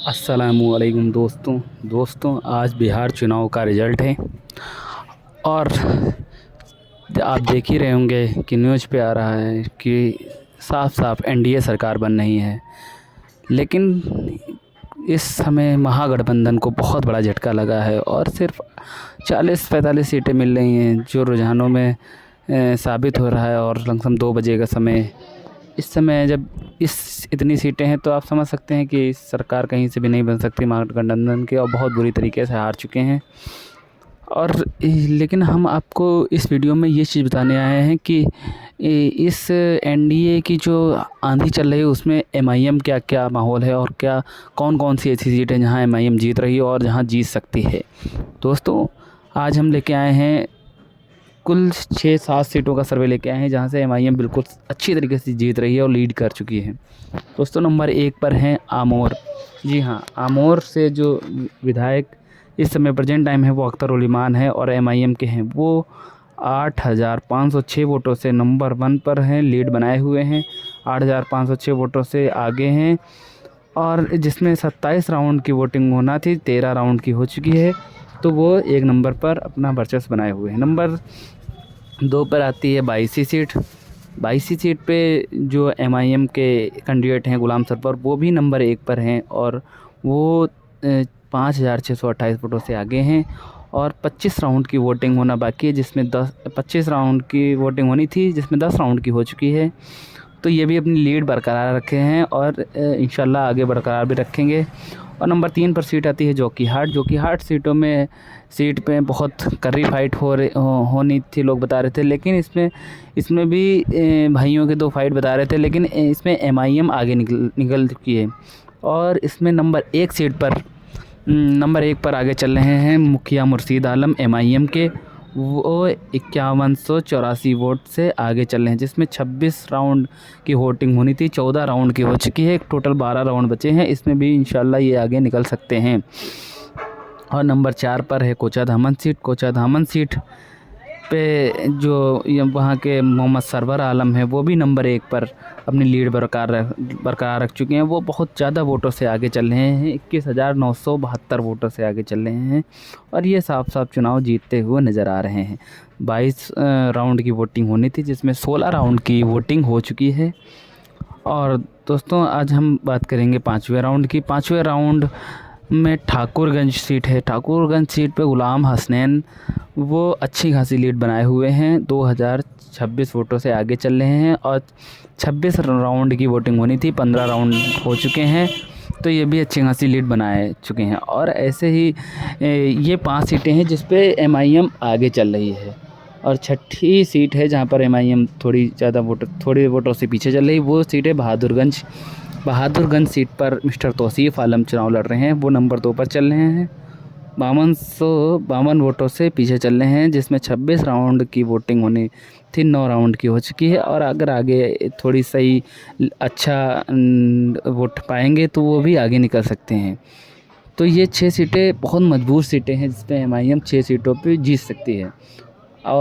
अस्सलामुअलैकुम दोस्तों आज बिहार चुनाव का रिज़ल्ट है और आप देख ही रहे होंगे कि न्यूज़ पे आ रहा है कि साफ साफ एनडीए सरकार बन रही है। लेकिन इस समय महागठबंधन को बहुत बड़ा झटका लगा है और सिर्फ 40-45 सीटें मिल रही हैं, जो रुझानों में साबित हो रहा है। और लमसम 2 बजे का समय, इस समय जब इतनी सीटें हैं तो आप समझ सकते हैं कि सरकार कहीं से भी नहीं बन सकती महागठबंधन के, और बहुत बुरी तरीके से हार चुके हैं। और लेकिन हम आपको इस वीडियो में ये चीज़ बताने आए हैं कि इस एनडीए की जो आंधी चल रही है उसमें एमआईएम क्या क्या माहौल है और क्या कौन कौन सी ऐसी सीटें जहां एमआईएम जीत रही है और जहां जीत सकती है। दोस्तों आज हम लेके आए हैं कुल 6-7 सीटों का सर्वे लेके आए हैं जहां से एमआईएम बिल्कुल अच्छी तरीके से जीत रही है और लीड कर चुकी है। दोस्तों नंबर 1 पर हैं आमोर। जी हाँ, आमोर से जो विधायक इस समय प्रेजेंट टाइम है वो अख्तर उल ईमान है और एमआईएम के हैं। वो 8,506 वोटों से नंबर 1 पर हैं, लीड बनाए हुए हैं, 8,506 वोटों से आगे हैं। और जिसमें 27 राउंड की वोटिंग होना थी, 13 राउंड की हो चुकी है, तो वो 1 नंबर पर अपना वर्चस्व बनाए हुए हैं। नंबर 2 पर आती है 22वीं सीट। 22वीं सीट पे जो एमआईएम के कैंडिडेट हैं गुलाम सरवर, वो भी नंबर 1 पर हैं और वो 5,628 वोटों से आगे हैं। और 25 राउंड की वोटिंग होना बाकी है, जिसमें 25 राउंड की वोटिंग होनी थी, जिसमें 10 राउंड की हो चुकी है। तो ये भी अपनी लीड बरकरार रखे हैं और इंशाल्लाह आगे बरकरार भी रखेंगे। और नंबर 3 पर सीट आती है जोकीहाट सीट पे बहुत कर्री फाइट होनी थी, लोग बता रहे थे। लेकिन इसमें भी भाइयों के 2 फाइट बता रहे थे, लेकिन इसमें एमआईएम आगे निकल चुकी है। और इसमें नंबर 1 पर आगे चल रहे हैं मुखिया मुर्शीद आलम एमआईएम के। वो 5184 वोट से आगे चल रहे हैं, जिसमें 26 राउंड की वोटिंग होनी थी, 14 राउंड की हो चुकी है, टोटल 12 राउंड बचे हैं। इसमें भी इंशाल्लाह ये आगे निकल सकते हैं। और नंबर 4 पर है कोचाधामन सीट पे जो वहाँ के मोहम्मद सरवर आलम है, वो भी नंबर 1 पर अपनी लीड बरकरार रख चुके हैं। वो बहुत ज़्यादा वोटों से आगे चल रहे हैं, 21,972 वोटों से आगे चल रहे हैं और ये साफ साफ चुनाव जीतते हुए नज़र आ रहे हैं। 22 राउंड की वोटिंग होनी थी, जिसमें 16 राउंड की वोटिंग हो चुकी है। और दोस्तों आज हम बात करेंगे 5वें राउंड की। 5वें राउंड में ठाकुरगंज सीट है। ठाकुरगंज सीट पे गुलाम हसनैन वो अच्छी खासी लीड बनाए हुए हैं, 2026 वोटों से आगे चल रहे हैं। और 26 राउंड की वोटिंग होनी थी, 15 राउंड हो चुके हैं, तो ये भी अच्छी खासी लीड बनाए चुके हैं। और ऐसे ही ये 5 सीटें हैं जिस पे एमआईएम आगे चल रही है। और 6ठी सीट है जहाँ पर एमआईएम थोड़ी वोटों से पीछे चल रही, वो सीट है बहादुरगंज सीट पर मिस्टर तौसीफ़ आलम चुनाव लड़ रहे हैं। वो नंबर 2 पर चल रहे हैं, 5252 वोटों से पीछे चल रहे हैं, जिसमें 26 राउंड की वोटिंग होनी थी, 9 राउंड की हो चुकी है। और अगर आगे थोड़ी सही अच्छा वोट पाएंगे तो वो भी आगे निकल सकते हैं। तो ये 6 सीटें बहुत मजबूत सीटें हैं जिस पे एमआईएम 6 सीटों पे जीत सकती है। और